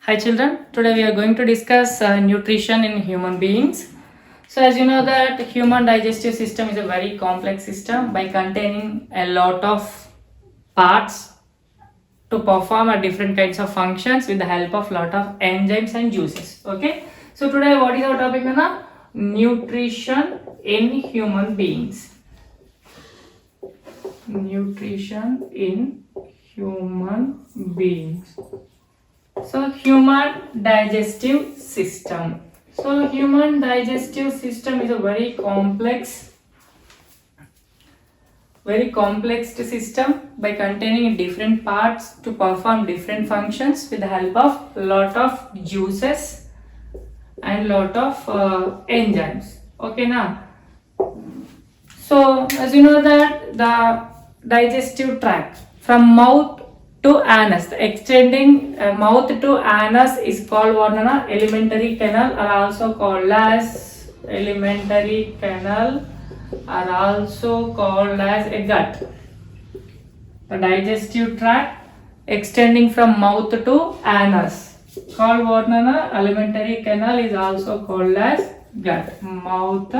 Hi children, today we are going to discuss nutrition in human beings. So as you know that human digestive system is a very complex system by containing a lot of parts to perform a different kinds of functions with the help of lot of enzymes and juices. Okay. So today what is our topic Nana? Nutrition in human beings. Nutrition in human beings. So human digestive system. So human digestive system is a very complex system by containing different parts to perform different functions with the help of lot of juices and lot of enzymes. Okay now. So as you know that the digestive tract from mouth to anus, the extending mouth to anus is called what Nana? Alimentary canal, are also called as alimentary canal, are also called as a gut. The digestive tract extending from mouth to anus called what Nana? Alimentary canal is also called as gut. Mouth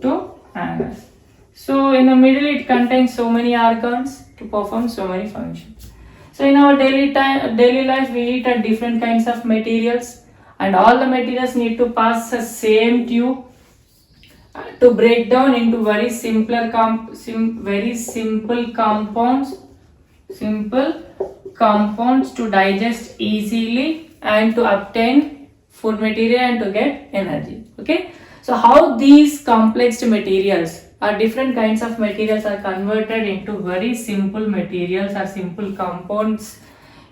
to anus. So in the middle it contains so many organs to perform so many functions. So in our daily life we eat at different kinds of materials, and all the materials need to pass the same tube to break down into very simple compounds to digest easily and to obtain food material and to get energy. Okay, so how these complex materials or different kinds of materials are converted into very simple materials or simple compounds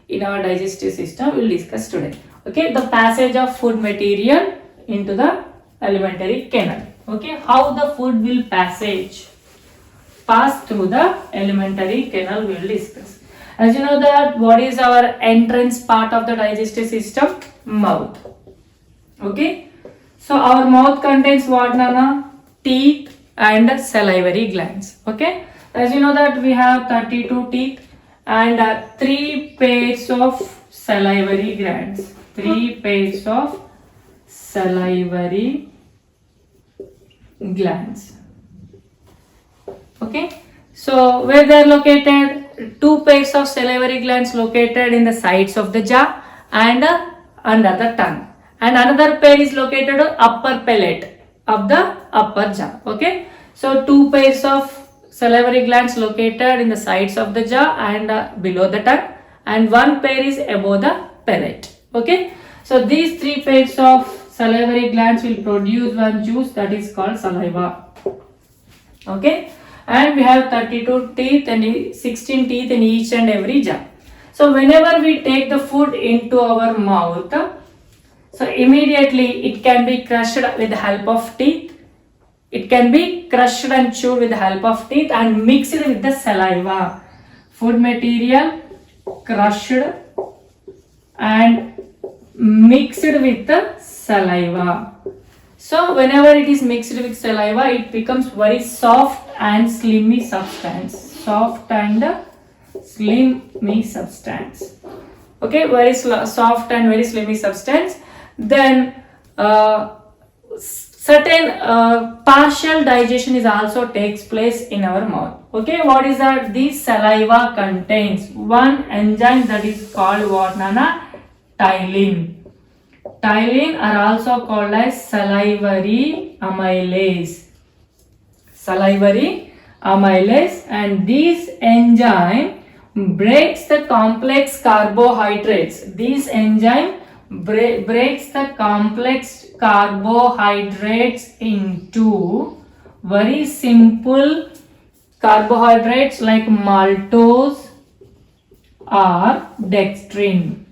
in our digestive system we'll discuss today. Okay, the passage of food material into the alimentary canal. Okay, how the food will pass through the alimentary canal we will discuss. As you know that what is our entrance part of the digestive system? Mouth. Okay, so our mouth contains what Nana? Teeth and salivary glands. Okay, as you know that we have 32 teeth and 3 pairs of salivary glands. 3 pairs of salivary glands. Okay, so where they are located? 2 pairs of salivary glands located in the sides of the jaw and under the tongue, and another pair is located on upper palate of the upper jaw. Okay, so 2 pairs of salivary glands located in the sides of the jaw and below the tongue, and 1 pair is above the palate. Okay, so these 3 pairs of salivary glands will produce one juice that is called saliva. Okay, and we have 32 teeth and 16 teeth in each and every jaw. So whenever we take the food into our mouth, so immediately it can be crushed with the help of teeth. It can be crushed and chewed with the help of teeth and mixed with the saliva. Food material crushed and mixed with the saliva. So whenever it is mixed with saliva, it becomes very soft and slimy substance. Soft and slimy substance. Okay, very soft and very slimy substance. Then certain partial digestion is also takes place in our mouth. Okay, what is that? This saliva contains one enzyme that is called what Nana? Ptyalin. Ptyalin are also called as salivary amylase. Salivary amylase, and this enzyme breaks the complex carbohydrates. This enzyme breaks the complex carbohydrates into very simple carbohydrates like maltose or dextrin.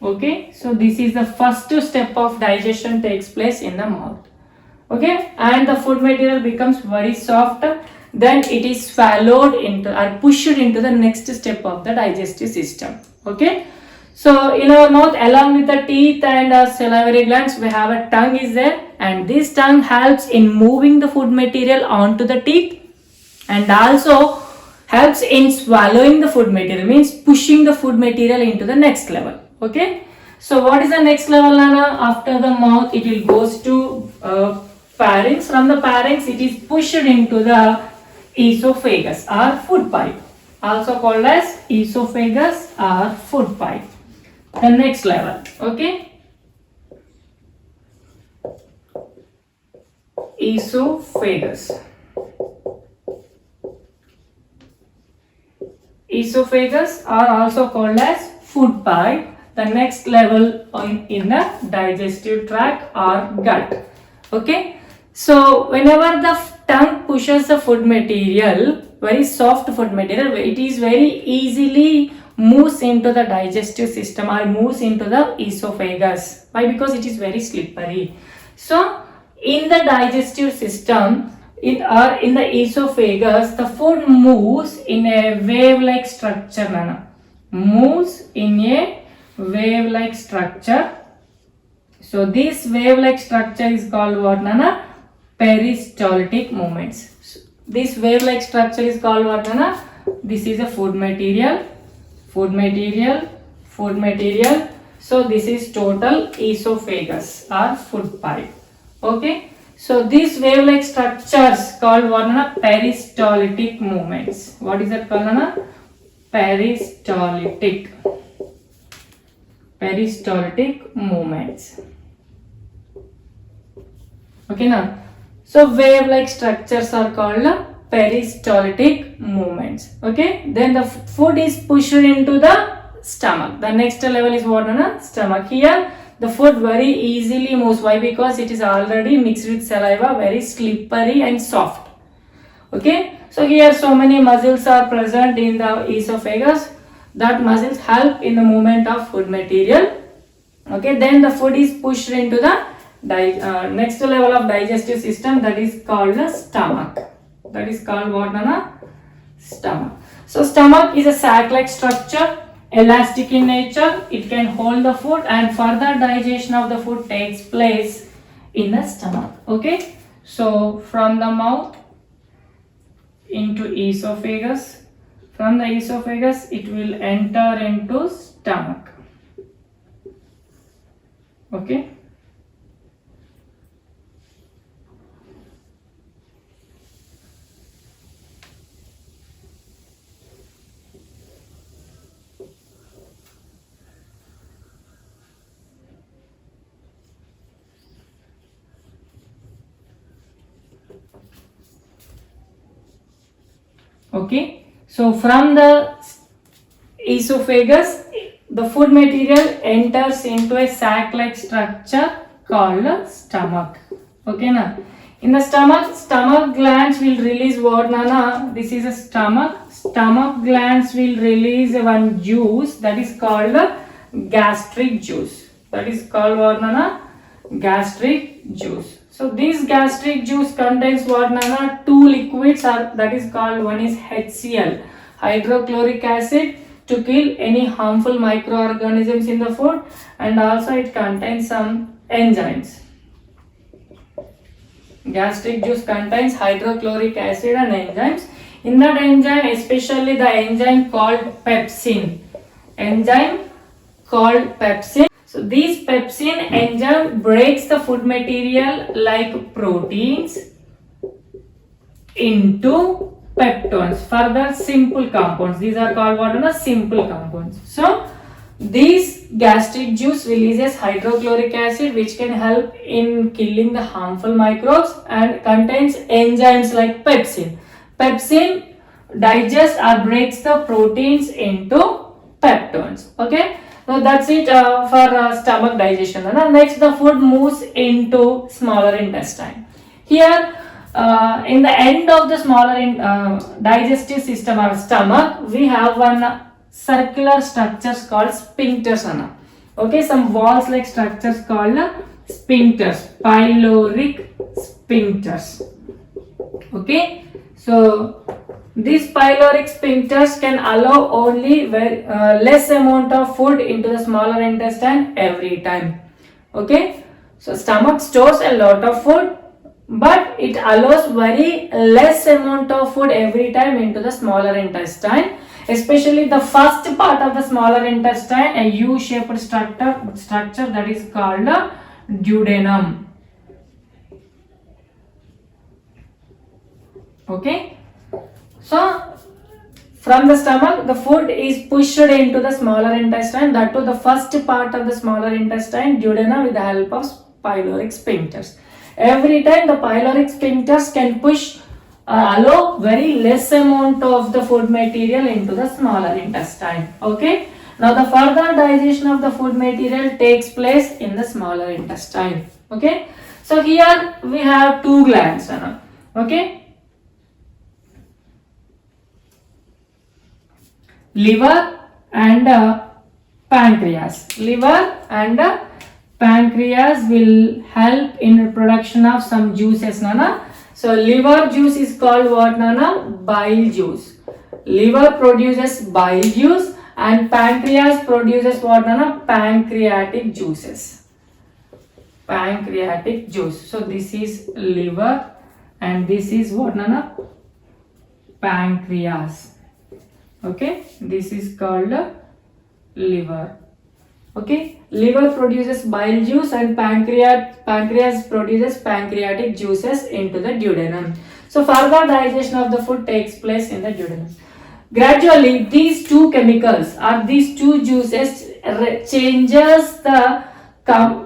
Okay, so this is the first step of digestion takes place in the mouth. Okay, and the food material becomes very soft, then it is swallowed into or pushed into the next step of the digestive system. Okay, so in our mouth along with the teeth and salivary glands we have a tongue is there, and this tongue helps in moving the food material onto the teeth and also helps in swallowing the food material, means pushing the food material into the next level. Okay. So what is the next level, Nana? After the mouth, it will goes to pharynx. From the pharynx, it is pushed into the esophagus or food pipe, also called as esophagus or food pipe. The next level, okay? Esophagus. Esophagus are also called as food pipe. The next level in the digestive tract or gut. Okay. So whenever the tongue pushes the food material, very soft food material, it is very easily moves into the digestive system or moves into the esophagus. Why? Because it is very slippery. So in the digestive system, in the esophagus, the food moves in a wave-like structure, Nana. Moves in a wave-like structure. So this wave-like structure is called what, Nana? Peristaltic movements. So this wave-like structure is called what, Nana? This is a food material, food material, food material. So this is total esophagus or food pipe. Okay. So these wave-like structures called what, Nana? Peristaltic movements. What is that called, Nana? Peristaltic. Peristaltic movements. Okay, now. So wave-like structures are called peristaltic movements. Okay. Then the food is pushed into the stomach. The next level is what, Nana? Stomach. Here the food very easily moves. Why? Because it is already mixed with saliva, very slippery and soft. Okay. So here so many muscles are present in the esophagus. That muscles help in the movement of food material. Okay. Then the food is pushed into the next level of digestive system, that is called the stomach. That is called what, Nana? Stomach. So stomach is a sac-like structure, elastic in nature. It can hold the food and further digestion of the food takes place in the stomach. Okay. So from the mouth into esophagus. From the esophagus, it will enter into stomach. Okay. Okay. So from the esophagus, the food material enters into a sac-like structure called stomach. Okay, na? In the stomach glands will release what, Nana? This is a stomach. Stomach glands will release one juice that is called gastric juice. That is called what, Nana? Gastric juice. So this gastric juice contains what, Nana? Two liquids that is called, one is HCl, hydrochloric acid, to kill any harmful microorganisms in the food, and also it contains some enzymes. Gastric juice contains hydrochloric acid and enzymes. In that enzyme, especially the enzyme called pepsin. Enzyme called pepsin. So this pepsin enzyme breaks the food material like proteins into peptones, further simple compounds. These are called what, Nana? Simple compounds. So this gastric juice releases hydrochloric acid, which can help in killing the harmful microbes, and contains enzymes like pepsin. Pepsin digests or breaks the proteins into peptones. Okay. So that's it for stomach digestion. Next, the food moves into smaller intestine. Here, in the end of the smaller digestive system or stomach, we have one circular structures called sphincters. Okay, some walls like structures called sphincters, pyloric sphincters. Okay, so these pyloric sphincters can allow only less amount of food into the smaller intestine every time. Okay, so stomach stores a lot of food, but it allows very less amount of food every time into the smaller intestine. especially the first part of the smaller intestine, a U-shaped structure that is called duodenum. Okay, so from the stomach, the food is pushed into the smaller intestine, that to the first part of the smaller intestine, duodenum, with the help of pyloric sphincters. Every time the pyloric sphincters can push allow very less amount of the food material into the smaller intestine. Okay. Now the further digestion of the food material takes place in the smaller intestine. Okay. So here we have two glands. Okay. Liver and pancreas. Liver and pancreas will help in production of some juices, Nana. So liver juice is called what, Nana? Bile juice. Liver produces bile juice and pancreas produces what, Nana? Pancreatic juices. Pancreatic juice. So this is liver and this is what, Nana? Pancreas. Okay, this is called liver. Okay, liver produces bile juice and pancreas produces pancreatic juices into the duodenum. So further digestion of the food takes place in the duodenum. Gradually, these two chemicals or these two juices changes the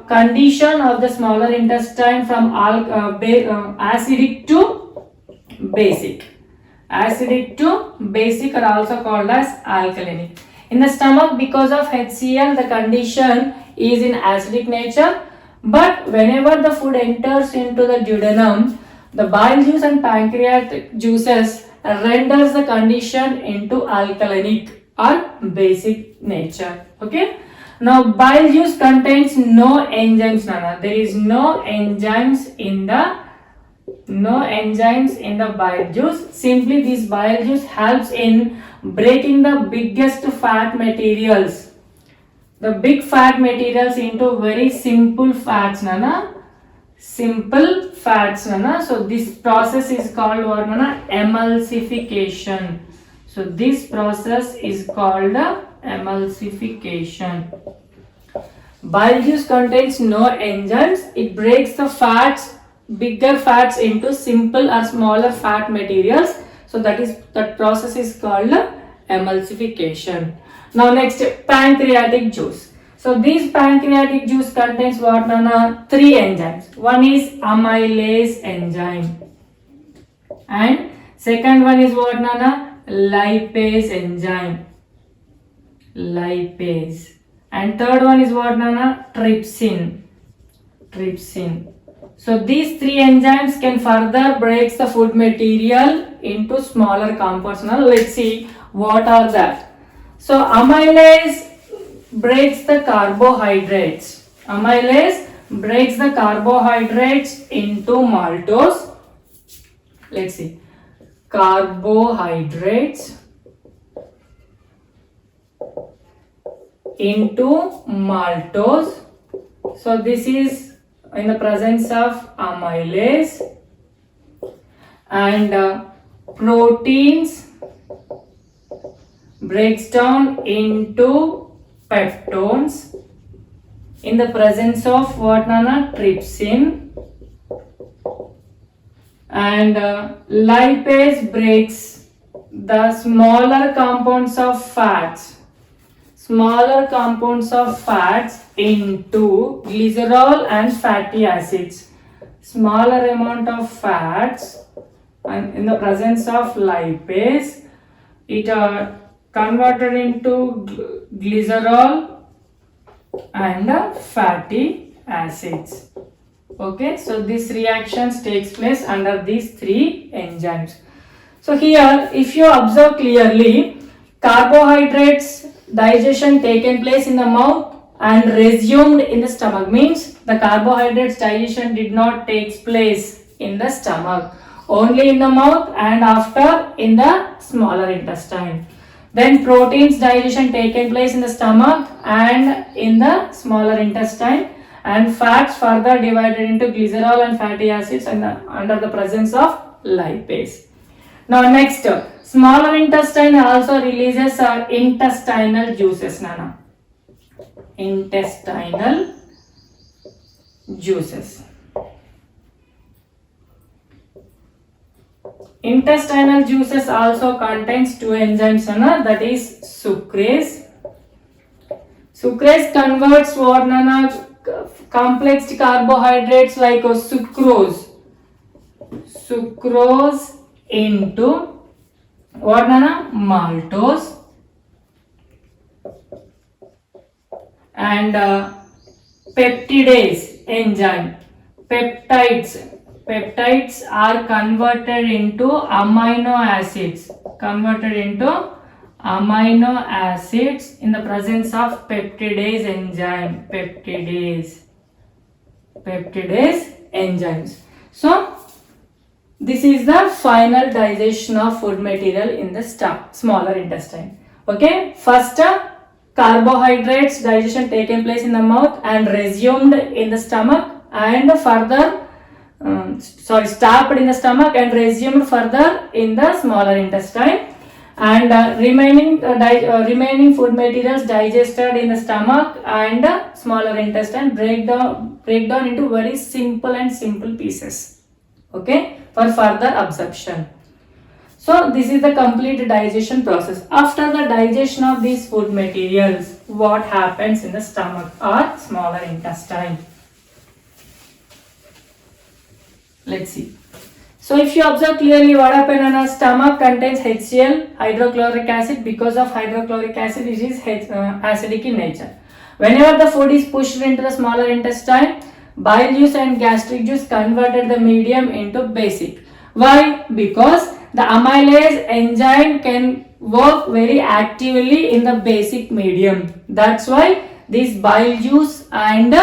condition of the smaller intestine from acidic to basic. Acidic to basic are also called as alkalinic. In the stomach, because of HCl, the condition is in acidic nature, but whenever the food enters into the duodenum, the bile juice and pancreatic juices renders the condition into alkalinic or basic nature. Okay. Now bile juice contains no enzymes, Nana. There is no enzymes in the bile juice. Simply this bile juice helps in breaking the biggest fat materials, the big fat materials, into very simple fats, Nana. Simple fats, Nana. So this process is called what, Nana? Emulsification. So this process is called emulsification. Bile juice contains no enzymes. It breaks the fats, bigger fats, into simple or smaller fat materials. So that process is called emulsification. Now next, pancreatic juice. So this pancreatic juice contains what, Nana? Three enzymes. One is amylase enzyme and second one is what, Nana? Lipase enzyme. Lipase. And third one is what, Nana? Trypsin. Trypsin. So these three enzymes can further break the food material into smaller compounds. Now let's see what are that. So amylase breaks the carbohydrates. Amylase breaks the carbohydrates into maltose. Let's see. Carbohydrates into maltose. So this is in the presence of amylase. And proteins breaks down into peptones in the presence of what, Nana? Trypsin. And lipase breaks the smaller compounds of fats into glycerol and fatty acids. Smaller amount of fats, and in the presence of lipase, it are converted into glycerol and fatty acids. Okay, so this reactions takes place under these three enzymes. So here, if you observe clearly, carbohydrates digestion taken place in the mouth and resumed in the stomach, means the carbohydrates digestion did not take place in the stomach, only in the mouth and after in the smaller intestine. Then proteins digestion taken place in the stomach and in the smaller intestine, and fats further divided into glycerol and fatty acids under the presence of lipase. Now next, Smaller intestine also releases intestinal juices, Nana. Intestinal juices. Intestinal juices also contains two enzymes, Nana, that is sucrase. Sucrase converts what, Nana? Complex carbohydrates like sucrose into what, Nana? Maltose. And peptidase enzyme. Peptides are converted into amino acids. In the presence of peptidase enzyme. Peptidase enzymes. So this is the final digestion of food material in the smaller intestine. Okay, first carbohydrates digestion taken place in the mouth and resumed in the stomach, and further stopped in the stomach and resumed further in the smaller intestine, and remaining food materials digested in the stomach and smaller intestine break down into very simple pieces, okay, for further absorption. So this is the complete digestion process. After the digestion of these food materials, what happens in the stomach or smaller intestine? Let's see. So if you observe clearly, what happens in our stomach contains HCl, hydrochloric acid. Because of hydrochloric acid, it is acidic in nature. Whenever the food is pushed into the smaller intestine, bile juice and gastric juice converted the medium into basic. Why? Because the amylase enzyme can work very actively in the basic medium. That's why this bile juice and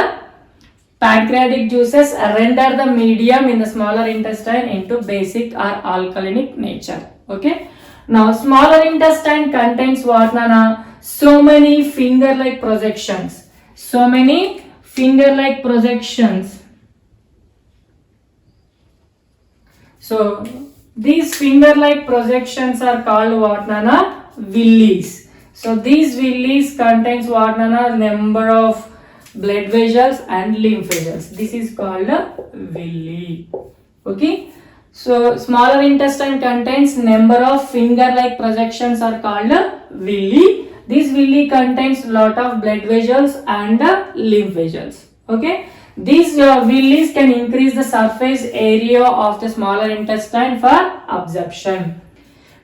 pancreatic juices render the medium in the smaller intestine into basic or alkalinic nature. Okay. Now smaller intestine contains what, Nana? So many finger-like projections. So these finger-like projections are called what, Nana? Villis. So these villis contains what, Nana? Number of blood vessels and lymph vessels. This is called a villi. Okay. So smaller intestine contains number of finger-like projections are called a villi. This villi contains lot of blood vessels and lymph vessels. Okay. These villis can increase the surface area of the smaller intestine for absorption.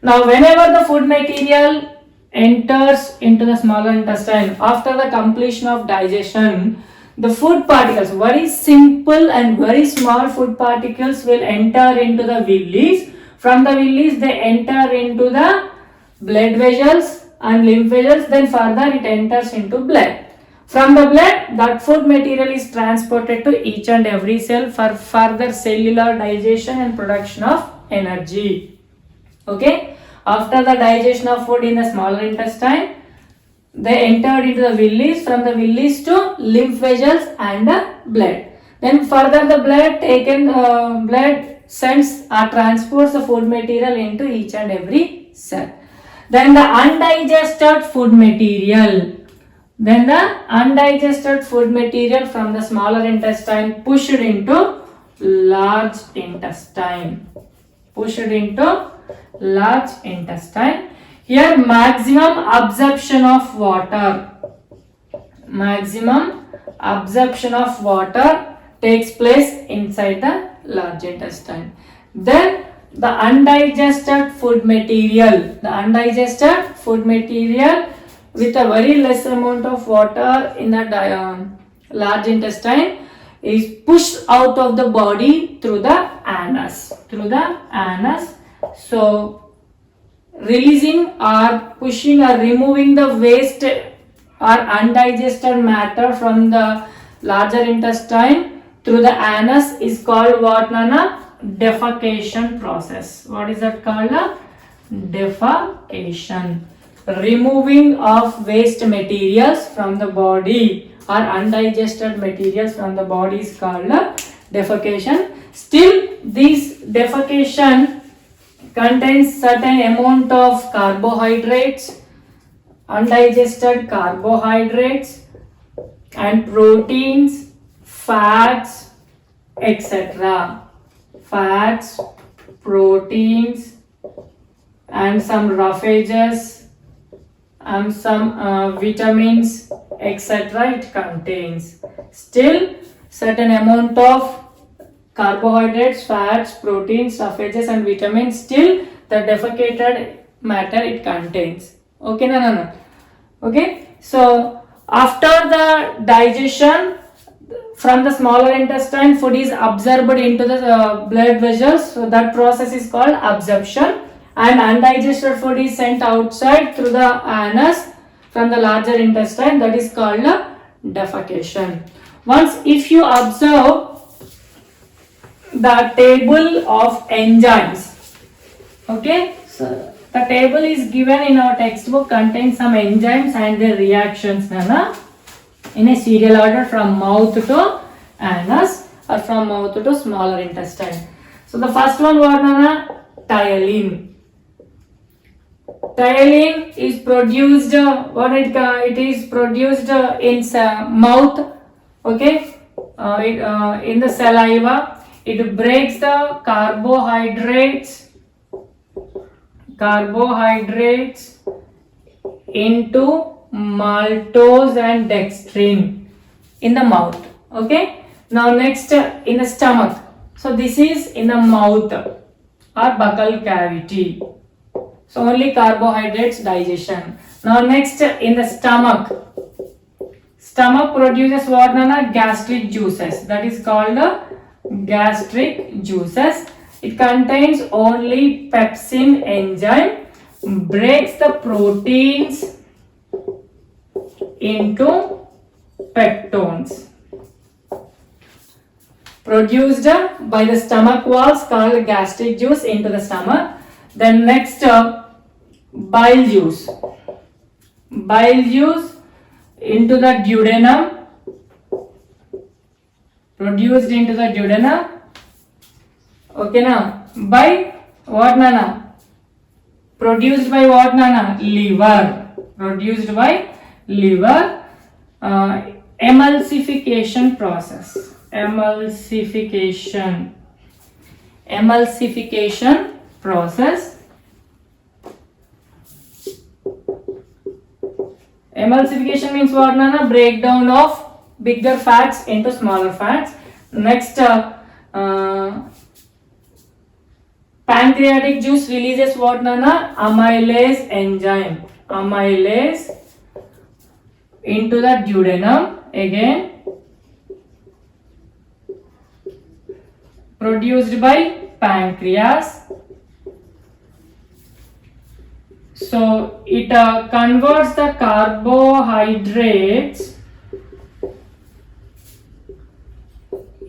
Now whenever the food material enters into the smaller intestine after the completion of digestion, the food particles, very simple and very small food particles, will enter into the villis. From the villis they enter into the blood vessels and lymph vessels, then further it enters into blood. From the blood, that food material is transported to each and every cell for further cellular digestion and production of energy. Okay. After the digestion of food in the smaller intestine, they entered into the villis. From the villis to lymph vessels and blood. Then further the blood sends or transports the food material into each and every cell. Then the undigested food material. From the smaller intestine pushed into large intestine. Here maximum absorption of water takes place inside the large intestine. Then the undigested food material with a very less amount of water in the large intestine is pushed out of the body through the anus. So releasing or pushing or removing the waste or undigested matter from the larger intestine through the anus is called what, Nana? Defecation process. What is that called? Defecation. Removing of waste materials from the body or undigested materials from the body is called defecation. Still, this defecation contains certain amount of carbohydrates, undigested carbohydrates and proteins, fats, etc. Fats, proteins and some roughages and some vitamins, etc. it contains. Still certain amount of carbohydrates, fats, proteins, roughages and vitamins, still the defecated matter it contains. Okay, no. Okay, so after the digestion from the smaller intestine, food is absorbed into the blood vessels. So that process is called absorption, and undigested food is sent outside through the anus from the larger intestine. That is called defecation. Once if you observe the table of enzymes, okay, so the table is given in our textbook, contains some enzymes and their reactions, Nana, in a serial order from mouth to anus or from mouth to smaller intestine. So the first one was, Nana, ptyalin. Ptyalin is produced, it is produced in mouth, okay, in the saliva. It breaks the carbohydrates into maltose and dextrin in the mouth. Okay. Now next in the stomach. So this is in the mouth or buccal cavity. So only carbohydrates digestion. Now next in the stomach. Stomach produces what, Nana? Gastric juices. That is called gastric juices. It contains only pepsin enzyme, breaks the proteins into peptones. Produced by the stomach walls called gastric juice into the stomach. Then next bile juice. Bile juice into the duodenum. Produced into the duodenum. Okay, now by what, Nana? Produced by what, Nana? Liver. Produced by liver. Emulsification process. Emulsification process. Emulsification means what, Nana? Breakdown of bigger fats into smaller fats. Next, pancreatic juice releases what, Nana? Amylase enzyme. Amylase into the duodenum. Again, produced by pancreas. So it converts the carbohydrates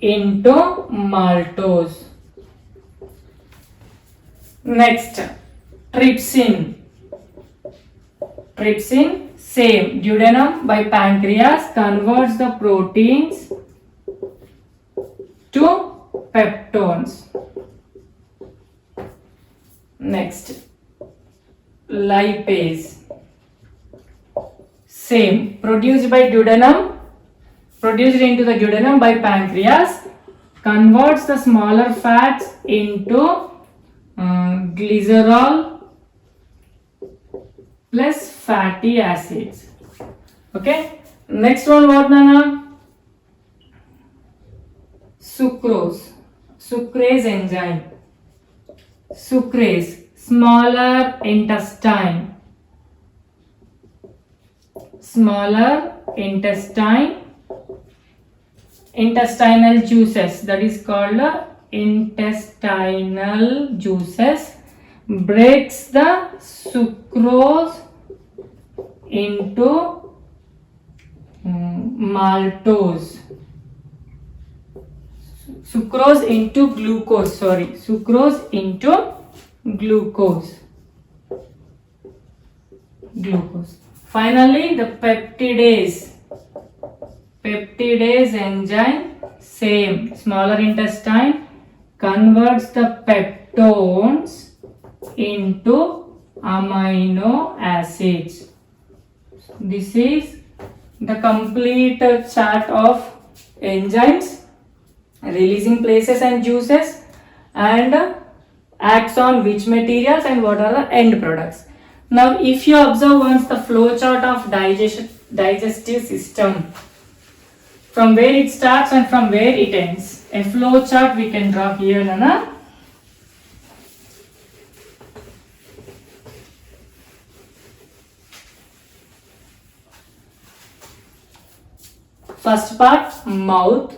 into maltose. Next, trypsin. Trypsin, same, duodenum by pancreas converts the proteins to peptones. Next, lipase, same, produced by duodenum, produced into the duodenum by pancreas, converts the smaller fats into glycerol plus fatty acids. Okay, next one what, Nana? Sucrose. Sucrase enzyme. Sucrase, smaller intestine. Smaller intestine. Intestinal juices, that is called intestinal juices, breaks the sucrose into maltose. Sucrose into glucose, sucrose into glucose. Finally, the peptidase. Peptidase enzyme, same, smaller intestine, converts the peptones into amino acids. This is the complete chart of enzymes, releasing places and juices, and acts on which materials and what are the end products. Now if you observe once the flow chart of digestive system, from where it starts and from where it ends, a flow chart we can draw here, Nana. First part, mouth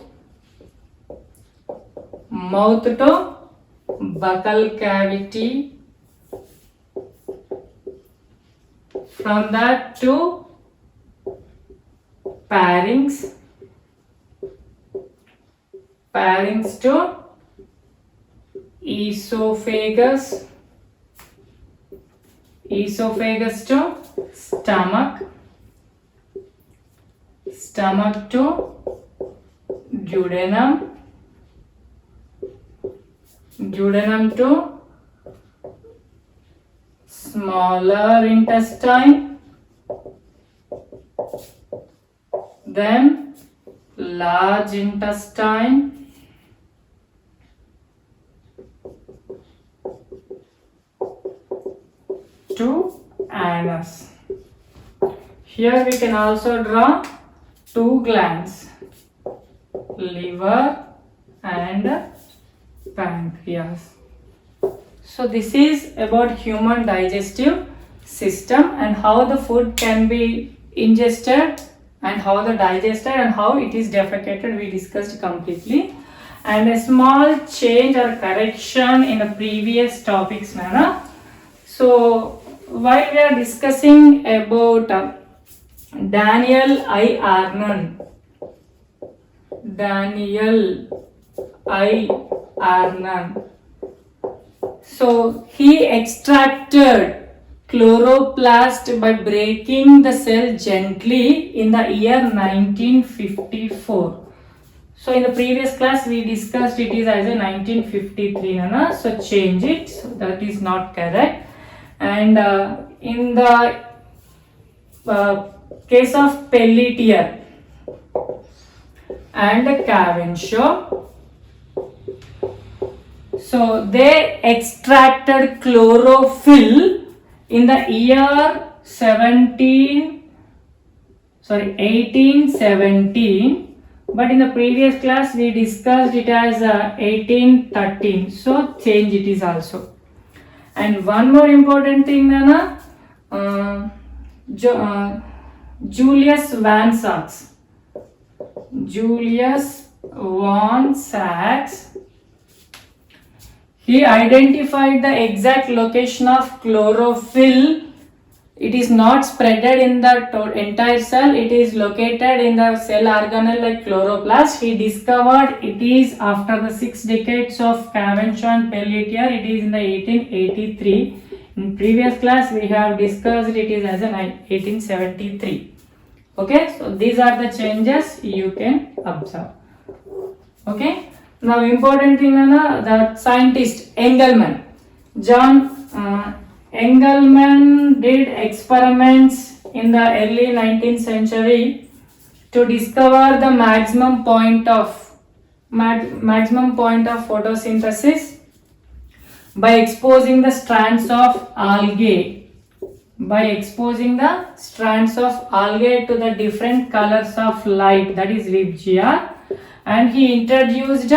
to buccal cavity, from that to pharynx to esophagus to stomach to duodenum to smaller intestine, then large intestine, to anus. Here we can also draw two glands, liver and pancreas. So this is about human digestive system and how the food can be ingested and how the digested and how it is defecated. We discussed completely. And a small change or correction in the previous topics, Nana. So while we are discussing about Daniel I. Arnon. So he extracted chloroplast by breaking the cell gently in the year 1954. So in the previous class we discussed it is as a 1953, Nana. So change it. So that is not correct. And in the case of Pelletier and Cavendish, so they extracted chlorophyll in the year 1817, but in the previous class we discussed it as 1813. So change it is also. And one more important thing, Nana, Julius Van Sachs, he identified the exact location of chlorophyll. It is not spreaded in the entire cell, it is located in the cell organelle like chloroplast. He discovered it is after the 6 decades of Cavendish and Pelletier, it is in the 1883. In previous class we have discussed it is as a 1873. Okay, so these are the changes you can observe. Okay, now important thing, Nana, the scientist Engelmann, John Engelmann did experiments in the early 19th century to discover the maximum point of photosynthesis by exposing the strands of algae. To the different colors of light, that is VIBGR, and he introduced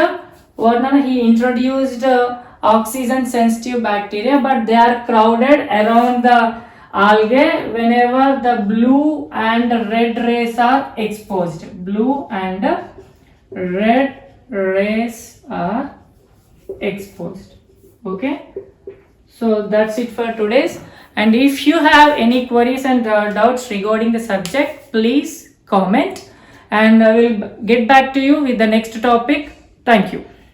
oxygen sensitive bacteria, but they are crowded around the algae whenever the blue and red rays are exposed. Okay, so that's it for today's. And if you have any queries and doubts regarding the subject, please comment and I will get back to you with the next topic. Thank you.